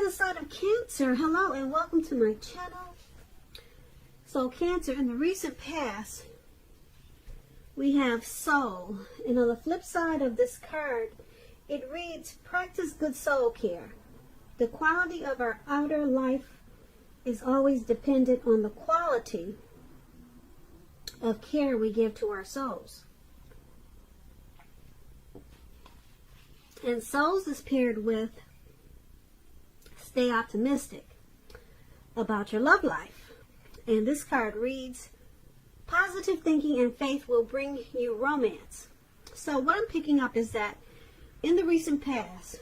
other side of Cancer, hello and welcome to my channel. So Cancer, in the recent past, we have soul. And on the flip side of this card, it reads, practice good soul care. The quality of our outer life is always dependent on the quality of care we give to our souls. And souls is paired with stay optimistic about your love life. And this card reads, positive thinking and faith will bring you romance. So what I'm picking up is that in the recent past,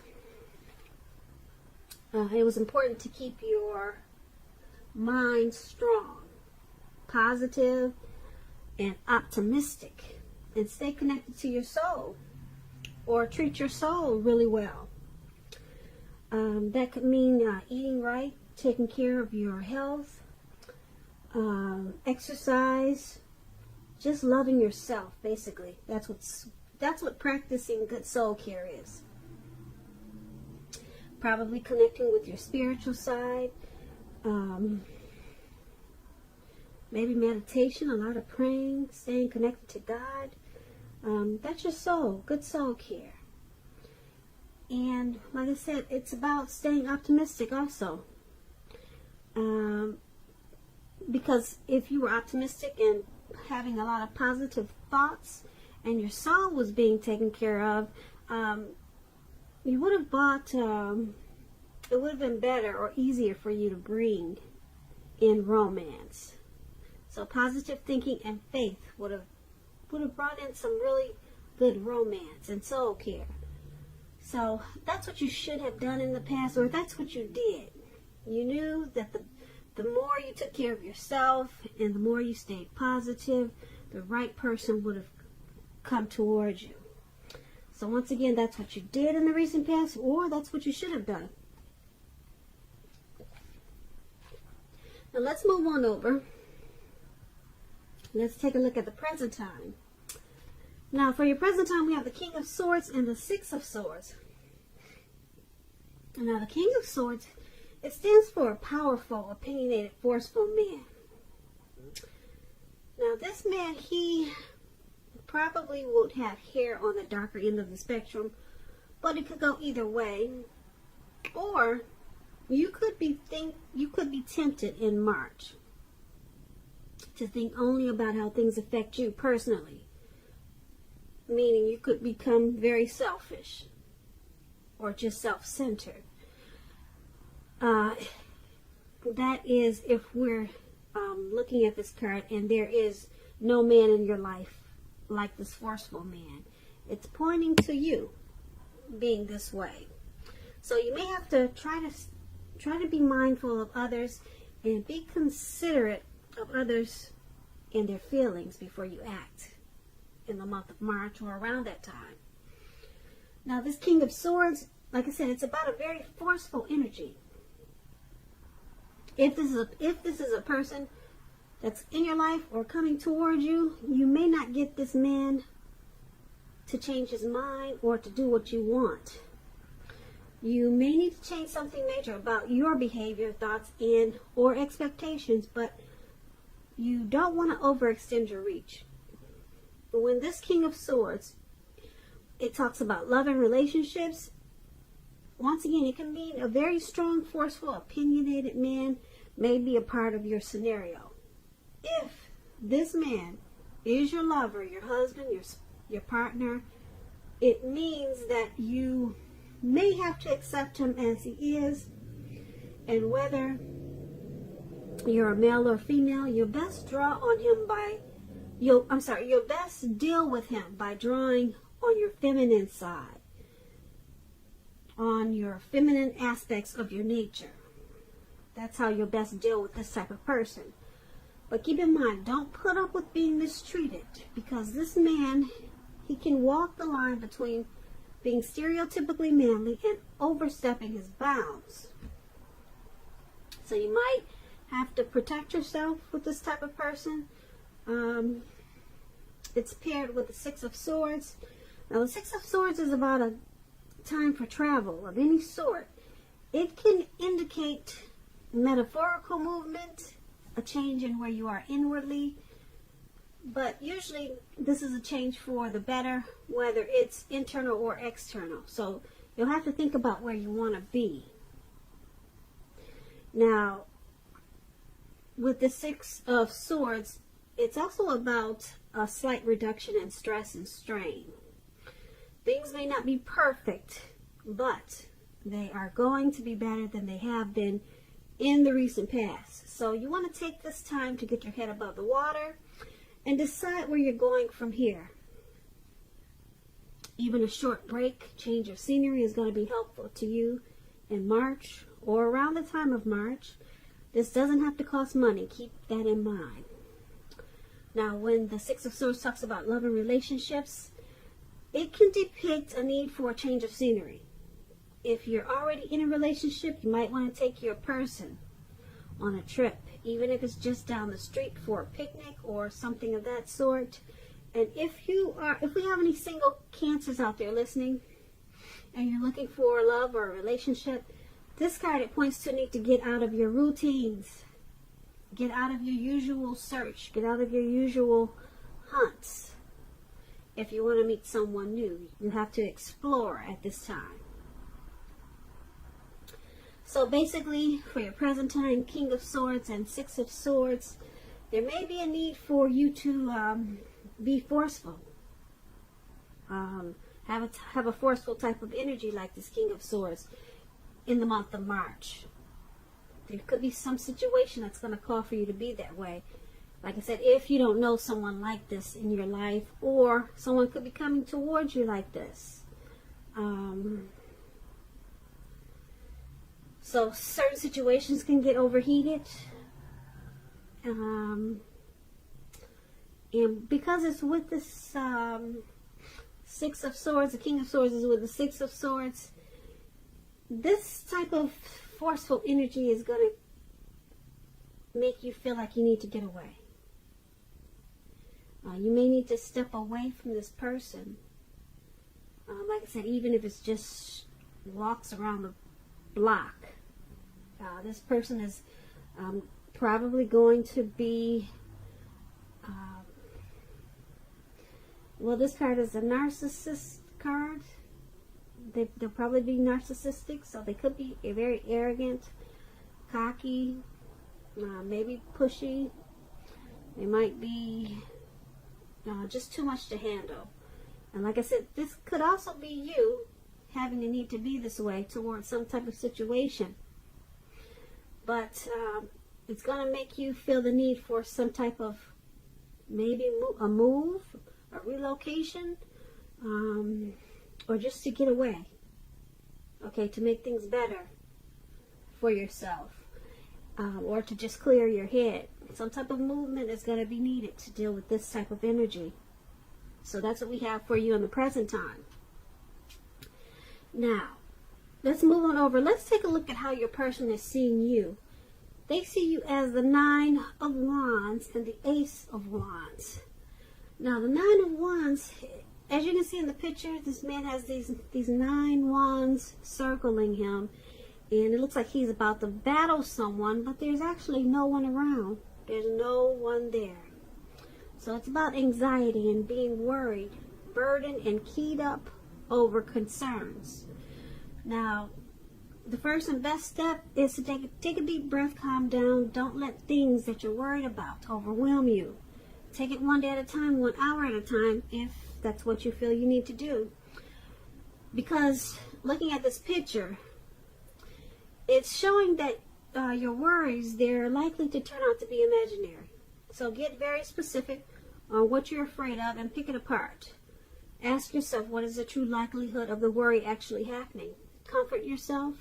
it was important to keep your mind strong, positive, and optimistic, and stay connected to your soul, or treat your soul really well. That could mean eating right, taking care of your health, exercise, just loving yourself. Basically, that's what practicing good soul care is. Probably connecting with your spiritual side. Maybe meditation, a lot of praying, staying connected to God. That's your soul, good soul care. And like I said, it's about staying optimistic also. Because if you were optimistic and having a lot of positive thoughts and your soul was being taken care of, you would have bought, it would have been better or easier for you to bring in romance. So positive thinking and faith would have brought in some really good romance and soul care. So that's what you should have done in the past, or that's what you did. You knew that the more you took care of yourself and the more you stayed positive, the right person would have come towards you. So once again, that's what you did in the recent past, or that's what you should have done. Now let's move on over. Let's take a look at the present time. Now for your present time, we have the King of Swords and the Six of Swords. Now the King of Swords, it stands for a powerful, opinionated, forceful man. Now this man, he probably would have hair on the darker end of the spectrum, but it could go either way. Or you could be tempted in March to think only about how things affect you personally. Meaning you could become very selfish or just self-centered. That is if we're looking at this card and there is no man in your life like this forceful man. It's pointing to you being this way. So you may have to try to be mindful of others and be considerate of others and their feelings before you act in the month of March or around that time. Now this King of Swords, like I said, it's about a very forceful energy. If this is a person that's in your life or coming towards you, you may not get this man to change his mind or to do what you want. You may need to change something major about your behavior, thoughts, and or expectations, but you don't want to overextend your reach. But when this King of Swords, it talks about love and relationships. Once again, it can mean a very strong, forceful, opinionated man may be a part of your scenario. If this man is your lover, your husband, your partner, it means that you may have to accept him as he is, and whether you're a male or female, you'll best draw on him you'll best deal with him by drawing on your feminine side, on your feminine aspects of your nature. That's how you'll best deal with this type of person. But keep in mind, don't put up with being mistreated, because this man, he can walk the line between being stereotypically manly and overstepping his bounds. So you might have to protect yourself with this type of person. It's paired with the Six of Swords. Now the Six of Swords is about a time for travel of any sort. It can indicate metaphorical movement, a change in where you are inwardly, but usually this is a change for the better, whether it's internal or external. So you'll have to think about where you want to be. Now, with the Six of Swords, it's also about a slight reduction in stress and strain. Things may not be perfect, but they are going to be better than they have been in the recent past. So you want to take this time to get your head above the water and decide where you're going from here. Even a short break, change of scenery is going to be helpful to you in March or around the time of March. This doesn't have to cost money. Keep that in mind. Now, when the Six of Swords talks about love and relationships, it can depict a need for a change of scenery. If you're already in a relationship, you might want to take your person on a trip, even if it's just down the street for a picnic or something of that sort. And if we have any single Cancers out there listening, and you're looking for love or a relationship, this card, it points to a need to get out of your routines, get out of your usual search, get out of your usual hunts. If you want to meet someone new, you have to explore at this time. So basically, for your present time, King of Swords and Six of Swords, there may be a need for you to be forceful. Have a forceful type of energy like this King of Swords in the month of March. There could be some situation that's going to call for you to be that way. Like I said, if you don't know someone like this in your life, or someone could be coming towards you like this. So certain situations can get overheated. And because it's with this Six of Swords, the King of Swords is with the Six of Swords, this type of forceful energy is going to make you feel like you need to get away. You may need to step away from this person. Like I said, even if it's just walks around the block. This person is probably going to be, well, this card is a narcissist card. They'll probably be narcissistic, so they could be very arrogant, cocky, maybe pushy. They might be just too much to handle. And like I said, this could also be you having a need to be this way towards some type of situation. But it's going to make you feel the need for some type of maybe a move, a relocation, or just to get away. Okay, to make things better for yourself. Or to just clear your head. Some type of movement is going to be needed to deal with this type of energy. So that's what we have for you in the present time. Now, let's move on over. Let's take a look at how your person is seeing you. They see you as the Nine of Wands and the Ace of Wands. Now, the Nine of Wands, as you can see in the picture, this man has these 9 wands circling him. And it looks like he's about to battle someone, but there's actually no one around. There's no one there. So it's about anxiety and being worried, burdened, and keyed up over concerns. Now, the first and best step is to take a deep breath, calm down. Don't let things that you're worried about overwhelm you. Take it one day at a time, 1 hour at a time, if that's what you feel you need to do. Because looking at this picture, it's showing that your worries, they're likely to turn out to be imaginary. So get very specific on what you're afraid of and pick it apart. Ask yourself, what is the true likelihood of the worry actually happening? Comfort yourself.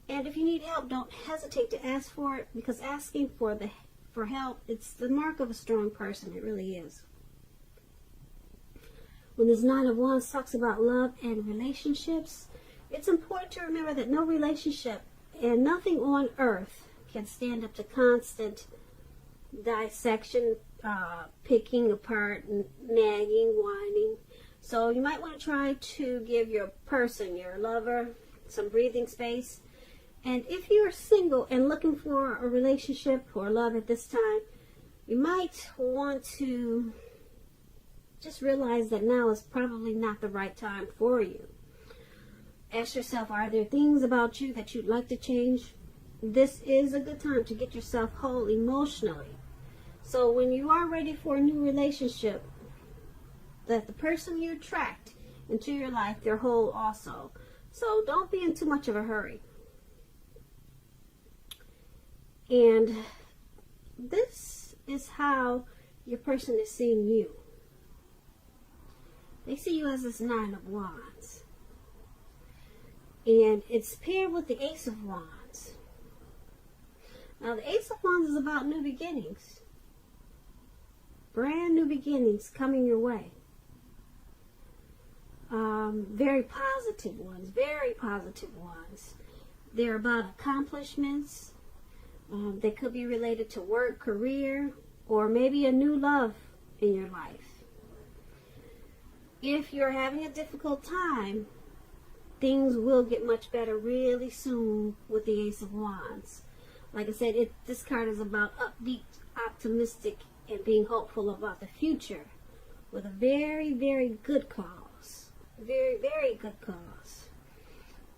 And if you need help, don't hesitate to ask for it, because asking for help, it's the mark of a strong person. It really is. When this Nine of Wands talks about love and relationships, it's important to remember that no relationship and nothing on earth can stand up to constant dissection, picking apart, nagging, whining. So you might want to try to give your person, your lover, some breathing space And if you're single and looking for a relationship or love at this time, you might want to just realize that now is probably not the right time for you. Ask yourself, are there things about you that you'd like to change? This is a good time to get yourself whole emotionally. So when you are ready for a new relationship, that the person you attract into your life, they're whole also. So don't be in too much of a hurry. And this is how your person is seeing you. They see you as this Nine of Wands. And it's paired with the Ace of Wands. Now the Ace of Wands is about new beginnings. Brand new beginnings coming your way. Very positive ones. Very positive ones. They're about accomplishments. They could be related to work, career, or maybe a new love in your life. If you're having a difficult time, things will get much better really soon with the Ace of Wands. Like I said, this card is about upbeat, optimistic, and being hopeful about the future with a very, very good cause. Very, very good cause.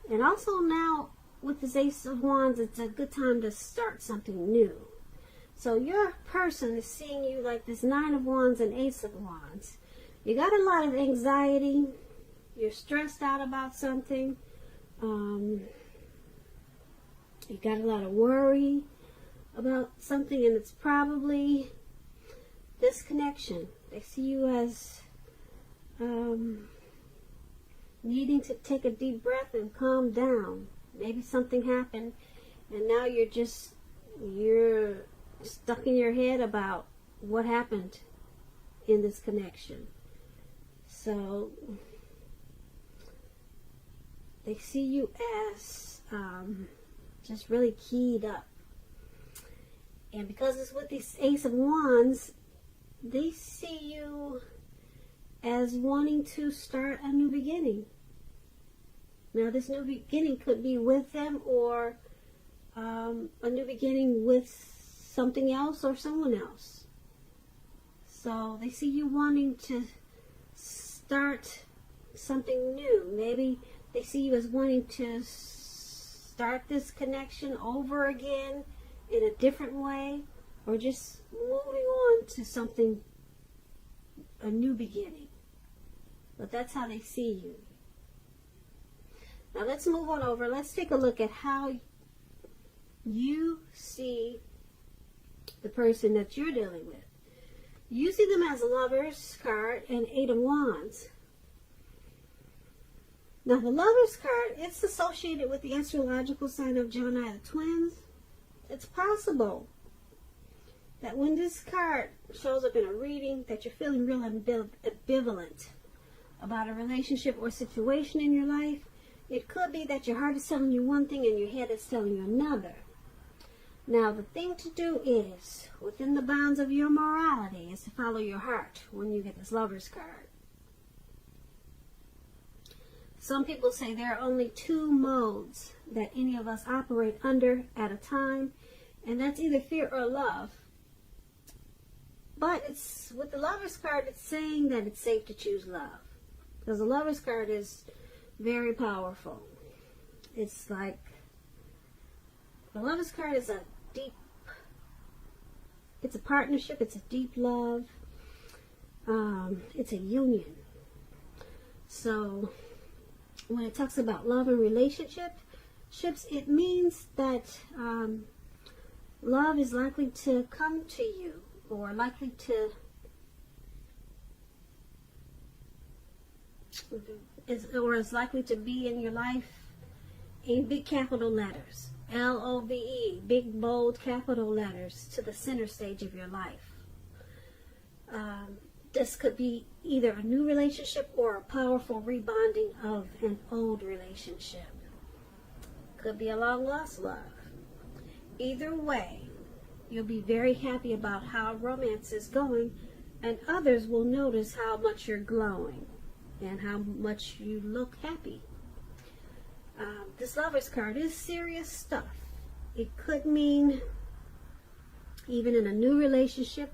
And also now, with this Ace of Wands, it's a good time to start something new. So your person is seeing you like this Nine of Wands and Ace of Wands. You got a lot of anxiety. You're stressed out about something. You got a lot of worry about something, and it's probably this connection. They see you as needing to take a deep breath and calm down. Maybe something happened, and now you're stuck in your head about what happened in this connection. So they see you as just really keyed up. And because it's with this Ace of Wands, they see you as wanting to start a new beginning. Now, this new beginning could be with them, or a new beginning with something else or someone else. So they see you wanting to start something new. Maybe they see you as wanting to start this connection over again in a different way, or just moving on to something, a new beginning. But that's how they see you. Now let's move on over. Let's take a look at how you see the person that you're dealing with. You see them as a Lover's card and Eight of Wands. Now the Lover's card, it's associated with the astrological sign of Gemini, the twins. It's possible that when this card shows up in a reading that you're feeling real ambivalent about a relationship or situation in your life. It could be that your heart is telling you one thing and your head is telling you another. Now, the thing to do is, within the bounds of your morality, is to follow your heart when you get this Lover's card. Some people say there are only two modes that any of us operate under at a time, and that's either fear or love. But it's with the Lover's card, it's saying that it's safe to choose love. Because the Lover's card is very powerful. It's like, the Lover's card is it's a partnership, it's a deep love, it's a union. So when it talks about love and relationships, it means that love is likely to come to you, or likely to is likely to be in your life in big capital letters. L-O-V-E, big, bold, capital letters to the center stage of your life. This could be either a new relationship or a powerful rebonding of an old relationship. Could be a long-lost love. Either way, you'll be very happy about how romance is going, and others will notice how much you're glowing and how much you look happy. This Lovers card is serious stuff. It could mean even in a new relationship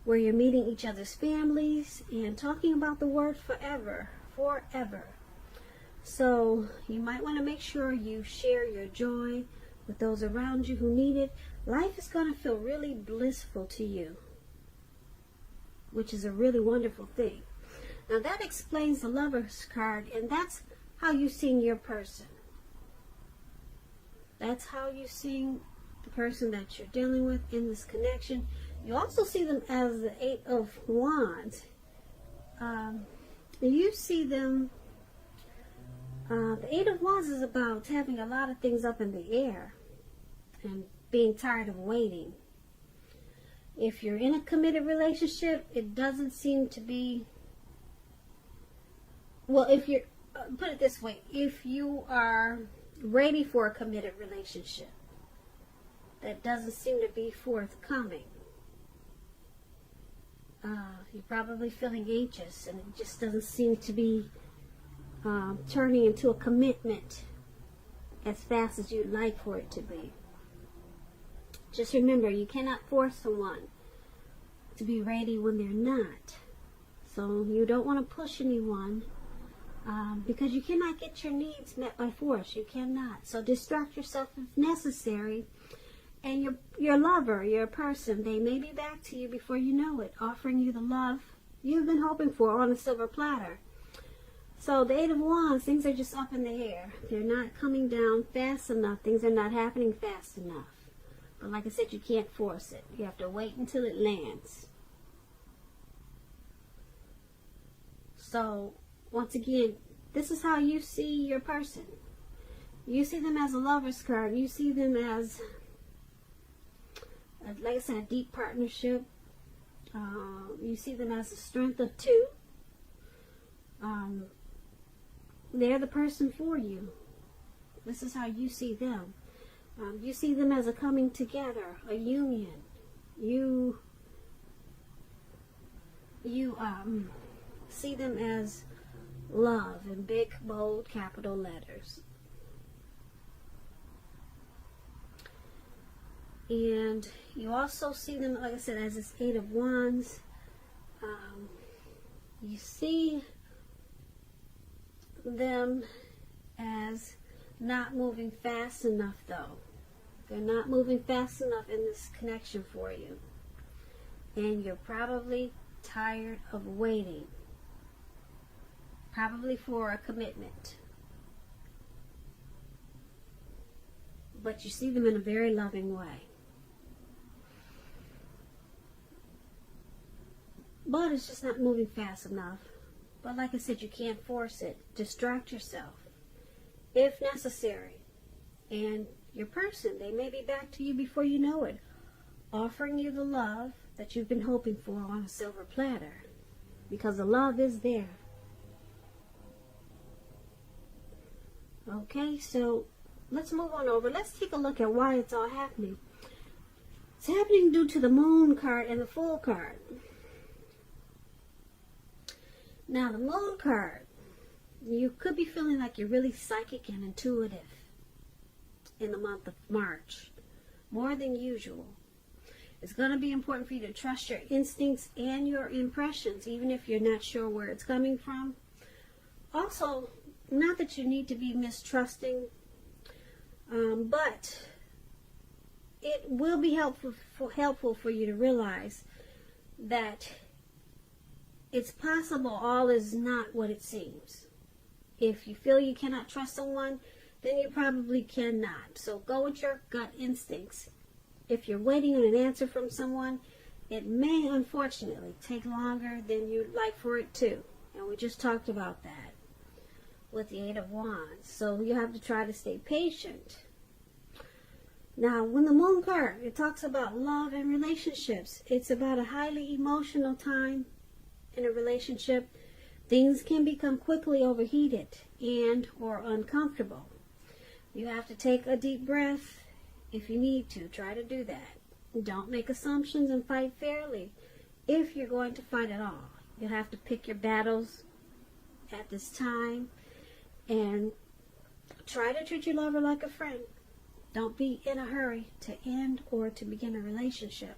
where you're meeting each other's families and talking about the word forever. So you might want to make sure you share your joy with those around you who need it. Life is going to feel really blissful to you, which is a really wonderful thing. Now that explains the Lovers card, and that's how you see your person. That's how you see the person that you're dealing with in this connection. You also see them as the Eight of Wands. You see them, the Eight of Wands is about having a lot of things up in the air and being tired of waiting. If you're in a committed relationship, it doesn't seem to be, well, if you're, put it this way, if you are ready for a committed relationship, that doesn't seem to be forthcoming. You're probably feeling anxious, and it just doesn't seem to be turning into a commitment as fast as you'd like for it to be. Just remember, you cannot force someone to be ready when they're not. So you don't want to push anyone because you cannot get your needs met by force. You cannot. So distract yourself if necessary. And your lover, your person, they may be back to you before you know it, offering you the love you've been hoping for on a silver platter. So the Eight of Wands, things are just up in the air. They're not coming down fast enough. Things are not happening fast enough. But like I said, you can't force it. You have to wait until it lands. So, once again, this is how you see your person. You see them as a Lover's card. You see them as, like I said, a deep partnership. You see them as a strength of two. They're the person for you. This is how you see them. You see them as a coming together, a union. You see them as love in big, bold, capital letters. And you also see them, like I said, as this Eight of Wands. You see them as not moving fast enough, though. They're not moving fast enough in this connection for you. And you're probably tired of waiting. Probably for a commitment. But you see them in a very loving way. But it's just not moving fast enough. But like I said, you can't force it. Distract yourself if necessary. And your person, they may be back to you before you know it, offering you the love that you've been hoping for on a silver platter. Because the love is there. Okay, so let's move on over. Let's take a look at why it's all happening. It's happening due to the Moon card and the Fool card. Now, the Moon card, you could be feeling like you're really psychic and intuitive in the month of March, more than usual. It's going to be important for you to trust your instincts and your impressions, even if you're not sure where it's coming from. Also, not that you need to be mistrusting, but it will be helpful for you to realize that it's possible all is not what it seems. If you feel you cannot trust someone, then you probably cannot. So go with your gut instincts. If you're waiting on an answer from someone, it may unfortunately take longer than you'd like for it to. And we just talked about that with the Eight of Wands. So you have to try to stay patient. Now, when the Moon card, it talks about love and relationships. It's about a highly emotional time in a relationship. Things can become quickly overheated and or uncomfortable. You have to take a deep breath if you need to. Try to do that. Don't make assumptions and fight fairly if you're going to fight at all. You'll have to pick your battles at this time and try to treat your lover like a friend. Don't be in a hurry to end or to begin a relationship.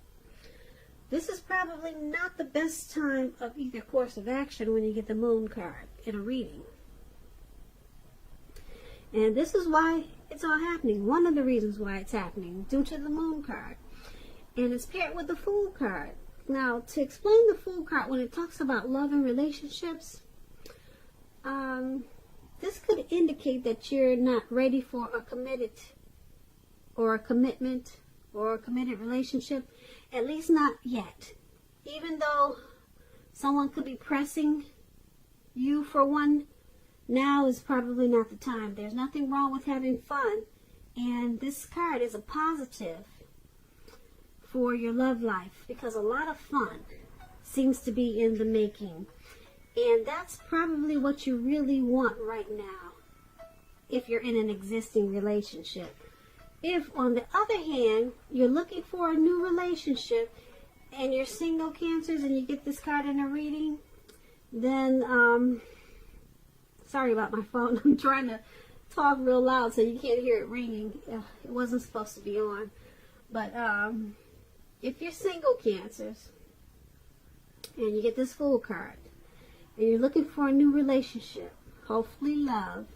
This is probably not the best time of either course of action when you get the moon card in a reading. And this is why it's all happening. One of the reasons why it's happening, due to the moon card. And it's paired with the Fool card. Now, to explain the Fool card, when it talks about love and relationships, this could indicate that you're not ready for a committed or a commitment or a committed relationship, at least not yet. Even though someone could be pressing you for one, now is probably not the time. There's nothing wrong with having fun, and this card is a positive for your love life because a lot of fun seems to be in the making. And that's probably what you really want right now if you're in an existing relationship. If, on the other hand, you're looking for a new relationship and you're single, Cancers, and you get this card in a reading, then, sorry about my phone. I'm trying to talk real loud so you can't hear it ringing. It wasn't supposed to be on. But if you're single, Cancers, and you get this Fool card, and you're looking for a new relationship, hopefully love,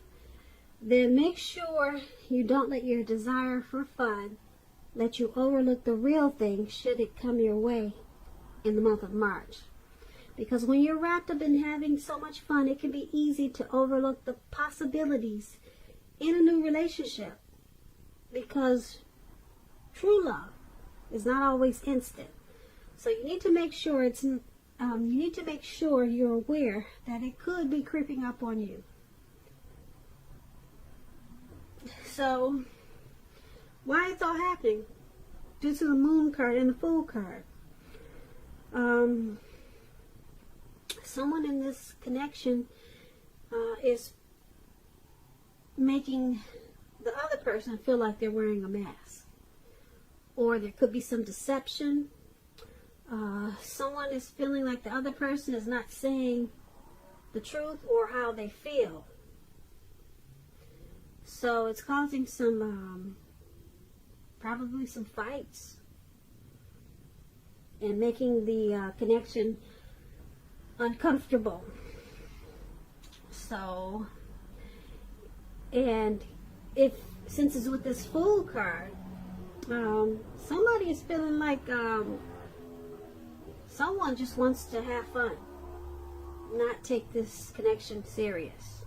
then make sure you don't let your desire for fun let you overlook the real thing should it come your way in the month of March. Because when you're wrapped up in having so much fun, it can be easy to overlook the possibilities in a new relationship. Because true love is not always instant. So you need to make sure you're aware that it could be creeping up on you. So, why it's all happening? Due to the Moon card and the Fool card. Someone in this connection is making the other person feel like they're wearing a mask. Or there could be some deception. Someone is feeling like the other person is not saying the truth or how they feel. So it's causing some, probably some fights and making the connection uncomfortable. So, and since it's with this Fool card, somebody is feeling like someone just wants to have fun, not take this connection serious.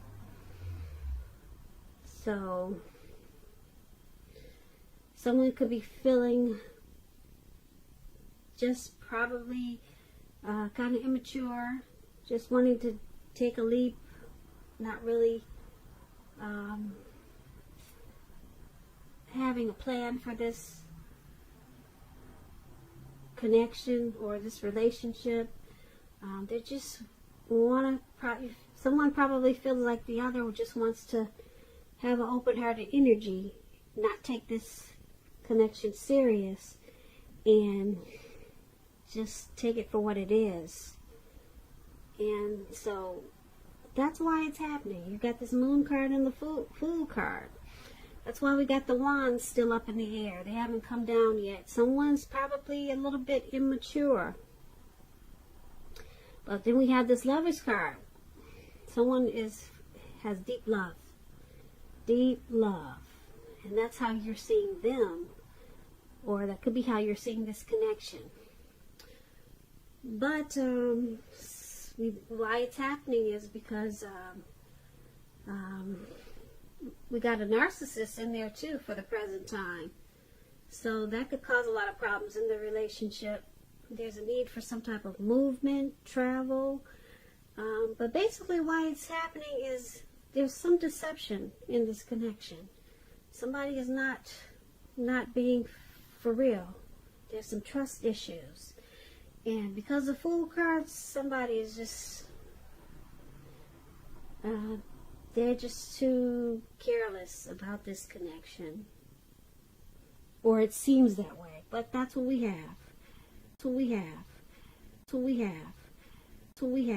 So, someone could be feeling just probably kind of immature, just wanting to take a leap, not really having a plan for this connection or this relationship. They just want to, someone probably feels like the other just wants to have an open-hearted energy, not take this connection serious, and just take it for what it is. And so that's why it's happening. You got this Moon card and the Fool card. That's why we got the Wands still up in the air. They haven't come down yet. Someone's probably a little bit immature. But then we have this Lovers card. Someone has deep love. Deep love. And that's how you're seeing them. Or that could be how you're seeing this connection. But why it's happening is because we got a narcissist in there too for the present time. So that could cause a lot of problems in the relationship. There's a need for some type of movement, travel. But basically why it's happening is there's some deception in this connection. Somebody is not being for real. There's some trust issues. And because of Fool cards, somebody is just, they're just too careless about this connection. Or it seems that way. But that's what we have. That's what we have. That's what we have. That's what we have.